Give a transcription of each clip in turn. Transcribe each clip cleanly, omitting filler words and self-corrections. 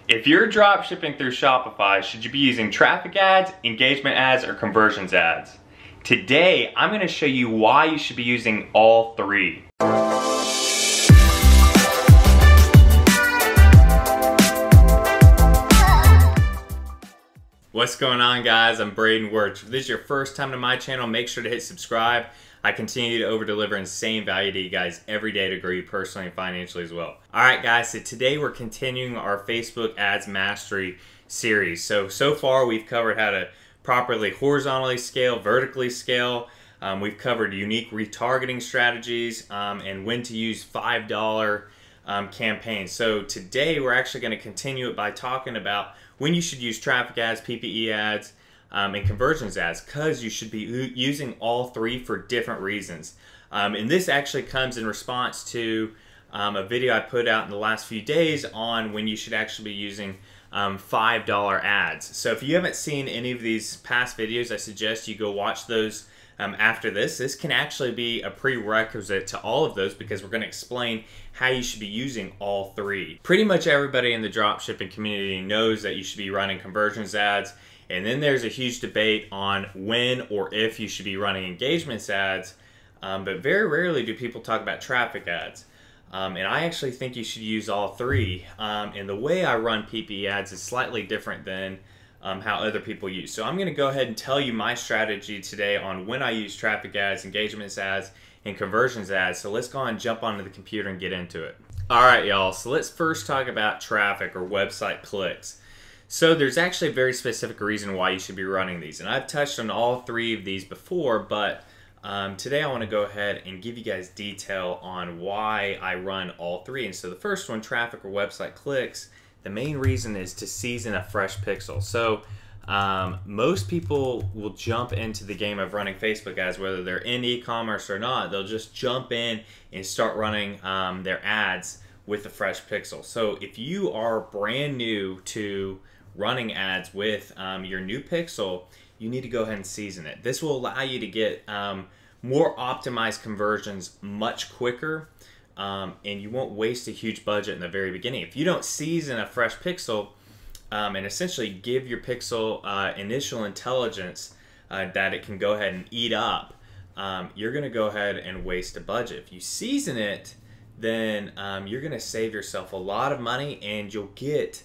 If you're drop shipping through Shopify, should you be using traffic ads, engagement ads, or conversions ads? Today, I'm going to show you why you should be using all three. What's going on, guys? I'm Braden Wuerch. If this is your first time to my channel, make sure to hit subscribe. I continue to over-deliver insane value to you guys every day to grow you personally and financially as well. Alright guys, so today we're continuing our Facebook Ads Mastery series. So far we've covered how to properly horizontally scale, vertically scale. We've covered unique retargeting strategies and when to use $5 campaigns. So today we're actually going to continue it by talking about when you should use traffic ads, PPE ads, and conversions ads, because you should be using all three for different reasons. And this actually comes in response to a video I put out in the last few days on when you should actually be using $5 ads. So if you haven't seen any of these past videos, I suggest you go watch those after this. This can actually be a prerequisite to all of those because we're going to explain how you should be using all three. Pretty much everybody in the dropshipping community knows that you should be running conversions ads. And then there's a huge debate on when or if you should be running engagements ads, but very rarely do people talk about traffic ads. And I actually think you should use all three. And the way I run PPE ads is slightly different than how other people use. So I'm going to go ahead and tell you my strategy today on when I use traffic ads, engagements ads, and conversions ads. So let's go ahead and jump onto the computer and get into it. All right, y'all. So let's first talk about traffic or website clicks. So there's actually a very specific reason why you should be running these. And I've touched on all three of these before, but today I want to go ahead and give you guys detail on why I run all three. And so the first one, traffic or website clicks, the main reason is to season a fresh pixel. So most people will jump into the game of running Facebook ads, whether they're in e-commerce or not. They'll just jump in and start running their ads with a fresh pixel. So if you are brand new to running ads with your new pixel, you need to go ahead and season it. This will allow you to get more optimized conversions much quicker, and you won't waste a huge budget in the very beginning. If you don't season a fresh pixel and essentially give your pixel initial intelligence that it can go ahead and eat up, you're going to go ahead and waste a budget. If you season it, then you're going to save yourself a lot of money and you'll get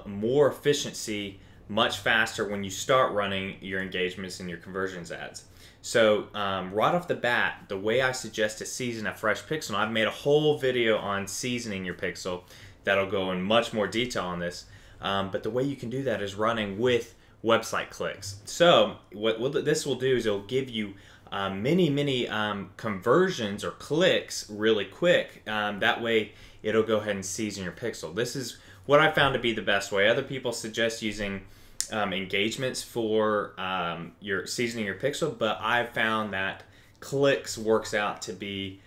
more efficiency much faster when you start running your engagements and your conversions ads. So right off the bat, the way I suggest to season a fresh pixel, and I've made a whole video on seasoning your pixel that'll go in much more detail on this, but the way you can do that is running with website clicks. So what this will do is it'll give you many conversions or clicks really quick. That way it'll go ahead and season your pixel. This is what I found to be the best way. Other people suggest using engagements for your seasoning your pixel, but I've found that clicks works out to be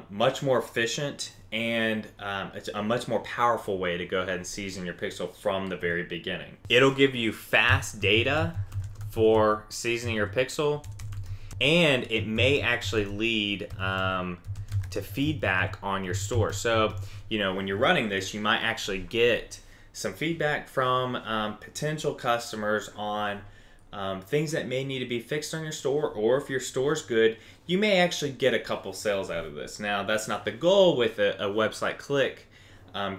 much more efficient and it's a much more powerful way to go ahead and season your pixel from the very beginning. It'll give you fast data for seasoning your pixel, and it may actually lead to feedback on your store. So, you know, when you're running this, you might actually get some feedback from potential customers on things that may need to be fixed on your store, or if your store's good, you may actually get a couple sales out of this. Now, that's not the goal with a website click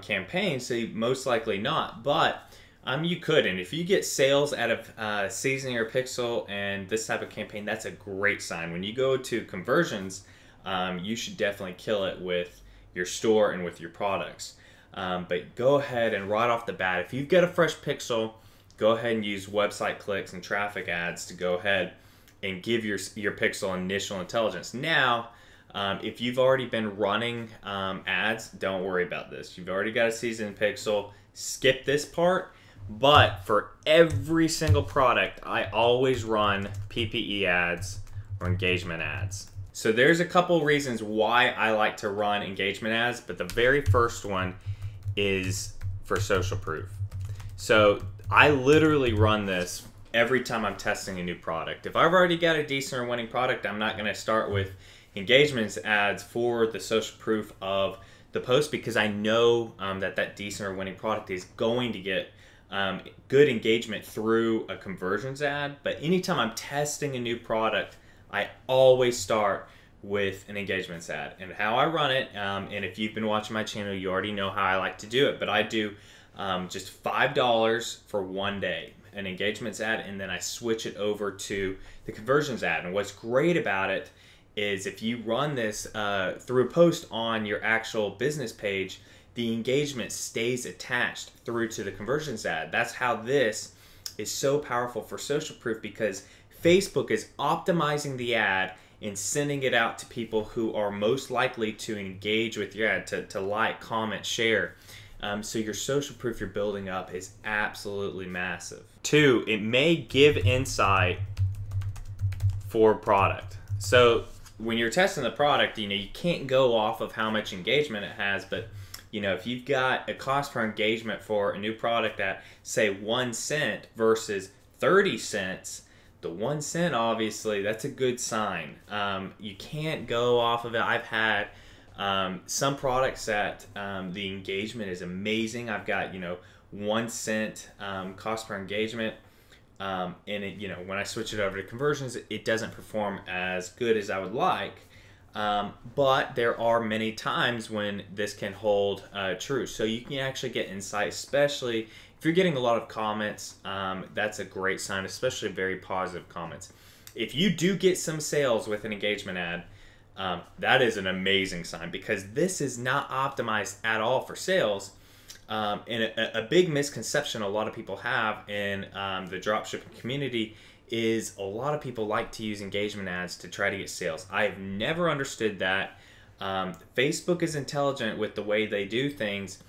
campaign, so most likely not, but you could. And if you get sales out of seasoning your pixel and this type of campaign, that's a great sign. When you go to conversions, you should definitely kill it with your store and with your products. But go ahead and right off the bat, if you've got a fresh pixel, go ahead and use website clicks and traffic ads to go ahead and give your pixel initial intelligence. Now, if you've already been running ads, don't worry about this. You've already got a seasoned pixel, skip this part. But for every single product, I always run PPE ads or engagement ads. So there's a couple reasons why I like to run engagement ads, but the very first one is for social proof. So I literally run this every time I'm testing a new product. If I've already got a decent or winning product, I'm not going to start with engagements ads for the social proof of the post because I know that decent or winning product is going to get good engagement through a conversions ad. But anytime I'm testing a new product, I always start with an engagements ad. And how I run it, and if you've been watching my channel, you already know how I like to do it, but I do just $5 for one day, an engagements ad, and then I switch it over to the conversions ad. And what's great about it is if you run this through a post on your actual business page, the engagement stays attached through to the conversions ad. That's how this is so powerful for social proof, because Facebook is optimizing the ad and sending it out to people who are most likely to engage with your ad, to like, comment, share. So your social proof you're building up is absolutely massive. 2, it may give insight for a product. So when you're testing the product, you can't go off of how much engagement it has, but if you've got a cost per engagement for a new product at, say, 1 cent versus 30 cents, the 1 cent, obviously, that's a good sign. You can't go off of it. I've had some products that the engagement is amazing. I've got, 1 cent cost per engagement. And it, when I switch it over to conversions, it doesn't perform as good as I would like. But there are many times when this can hold true. So you can actually get insight, especially if you're getting a lot of comments. That's a great sign, especially very positive comments. If you do get some sales with an engagement ad, that is an amazing sign, because this is not optimized at all for sales. And a big misconception a lot of people have in the dropshipping community is a lot of people like to use engagement ads to try to get sales. I've never understood that. Facebook is intelligent with the way they do things,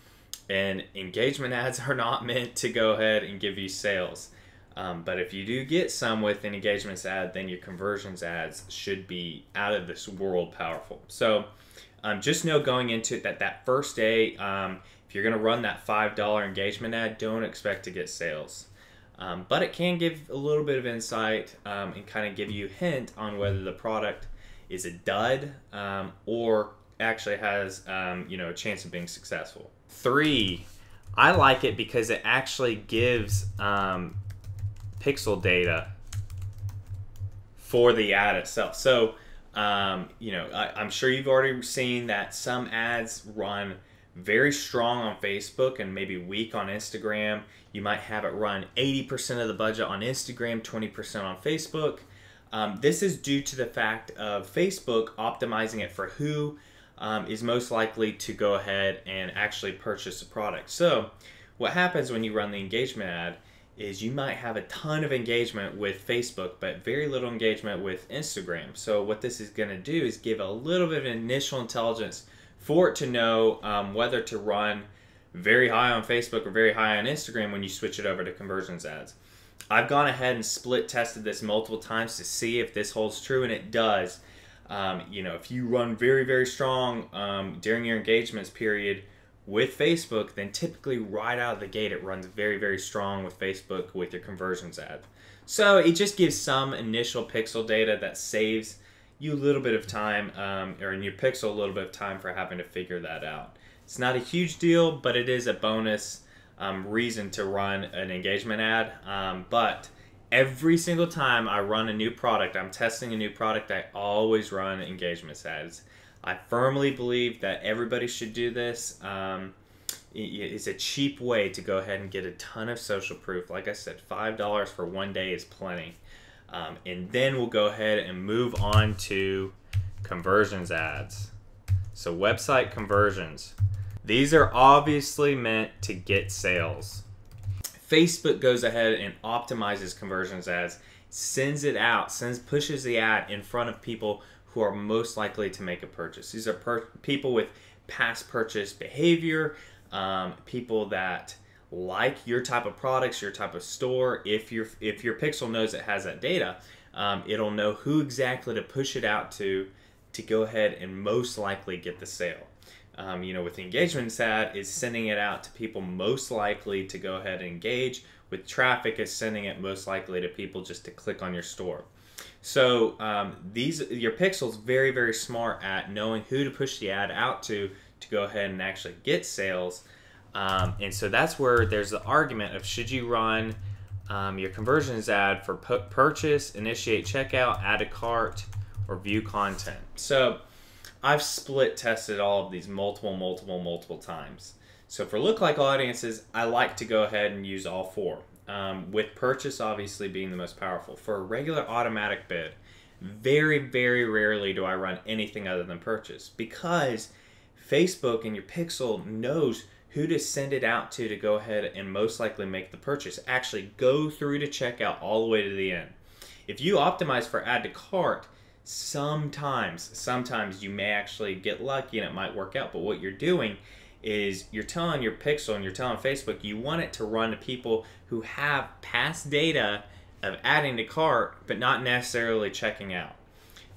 and engagement ads are not meant to go ahead and give you sales. But if you do get some with an engagements ad, then your conversions ads should be out of this world powerful. So just know going into it that first day, if you're going to run that $5 engagement ad, don't expect to get sales. But it can give a little bit of insight and kind of give you a hint on whether the product is a dud or actually has a chance of being successful. 3, I like it because it actually gives pixel data for the ad itself. So I'm sure you've already seen that some ads run very strong on Facebook and maybe weak on Instagram. You might have it run 80% of the budget on Instagram, 20% on Facebook. This is due to the fact of Facebook optimizing it for who is most likely to go ahead and actually purchase a product. So what happens when you run the engagement ad is you might have a ton of engagement with Facebook, but very little engagement with Instagram. So what this is going to do is give a little bit of initial intelligence for it to know whether to run very high on Facebook or very high on Instagram when you switch it over to conversions ads. I've gone ahead and split tested this multiple times to see if this holds true, and it does. If you run very, very strong during your engagements period with Facebook, then typically right out of the gate it runs very, very strong with Facebook with your conversions ad. So it just gives some initial pixel data that saves you a little bit of time, or in your pixel a little bit of time for having to figure that out. It's not a huge deal, but it is a bonus reason to run an engagement ad. But every single time I run a new product, I'm testing a new product, I always run engagement ads. I firmly believe that everybody should do this. It's a cheap way to go ahead and get a ton of social proof. Like I said, $5 for one day is plenty. And then we'll go ahead and move on to conversions ads. So website conversions. These are obviously meant to get sales. Facebook goes ahead and optimizes conversions ads, sends it out, pushes the ad in front of people who are most likely to make a purchase. These are people with past purchase behavior, people that like your type of products, your type of store. If your pixel knows it has that data, it'll know who exactly to push it out to go ahead and most likely get the sale. With the engagement ad, is sending it out to people most likely to go ahead and engage. With traffic, is sending it most likely to people just to click on your store. So your pixel's very, very smart at knowing who to push the ad out to to go ahead and actually get sales. And so that's where there's the argument of should you run your conversions ad for purchase, initiate checkout, add to cart, or view content. So I've split tested all of these multiple times. So for lookalike audiences, I like to go ahead and use all four, with purchase obviously being the most powerful. For a regular automatic bid, very rarely do I run anything other than purchase, because Facebook and your pixel knows who to send it out to go ahead and most likely make the purchase, actually go through to checkout all the way to the end. If you optimize for add to cart, sometimes you may actually get lucky and it might work out, but what you're doing is you're telling your pixel and you're telling Facebook you want it to run to people who have past data of adding to cart but not necessarily checking out.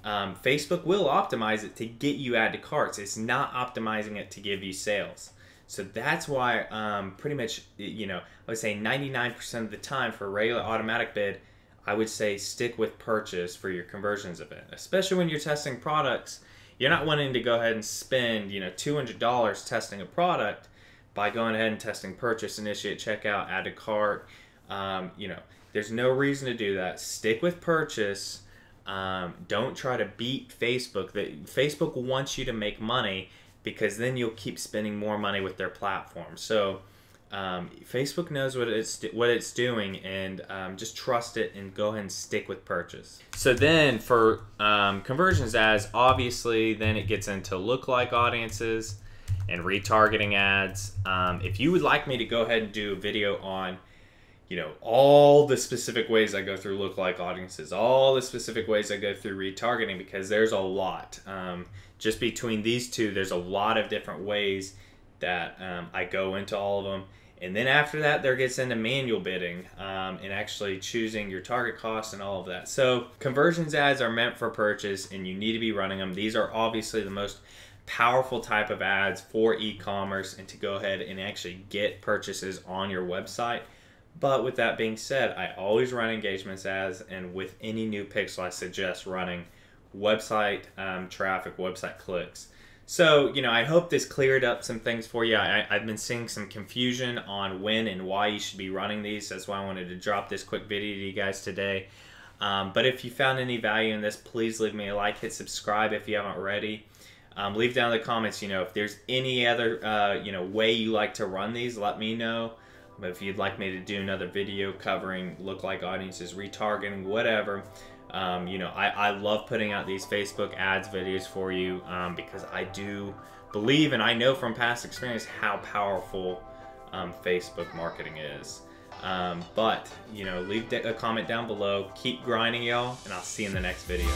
Facebook will optimize it to get you add to carts. It's not optimizing it to give you sales. So that's why pretty much, I would say 99% of the time for a regular automatic bid, I would say stick with purchase for your conversions of it. Especially when you're testing products, you're not wanting to go ahead and spend $200 testing a product by going ahead and testing purchase, initiate checkout, add to cart. There's no reason to do that. Stick with purchase. Don't try to beat Facebook. Facebook wants you to make money, because then you'll keep spending more money with their platform. So Facebook knows what it's doing, and just trust it and go ahead and stick with purchase. So then for conversions ads, obviously then it gets into lookalike audiences and retargeting ads. If you would like me to go ahead and do a video on all the specific ways I go through lookalike audiences, all the specific ways I go through retargeting, because there's a lot. Just between these two, there's a lot of different ways that I go into all of them. And then after that, there gets into manual bidding and actually choosing your target cost and all of that. So conversions ads are meant for purchase, and you need to be running them. These are obviously the most powerful type of ads for e-commerce and to go ahead and actually get purchases on your website. But with that being said, I always run engagements ads, and with any new pixel, I suggest running website traffic, website clicks. So, I hope this cleared up some things for you. I've been seeing some confusion on when and why you should be running these. That's why I wanted to drop this quick video to you guys today. But if you found any value in this, please leave me a like, hit subscribe if you haven't already. Leave down in the comments, if there's any other, way you like to run these, let me know. If you'd like me to do another video covering lookalike audiences, retargeting, whatever. I love putting out these Facebook ads videos for you because I do believe, and I know from past experience, how powerful Facebook marketing is. But leave a comment down below. Keep grinding, y'all, and I'll see you in the next video.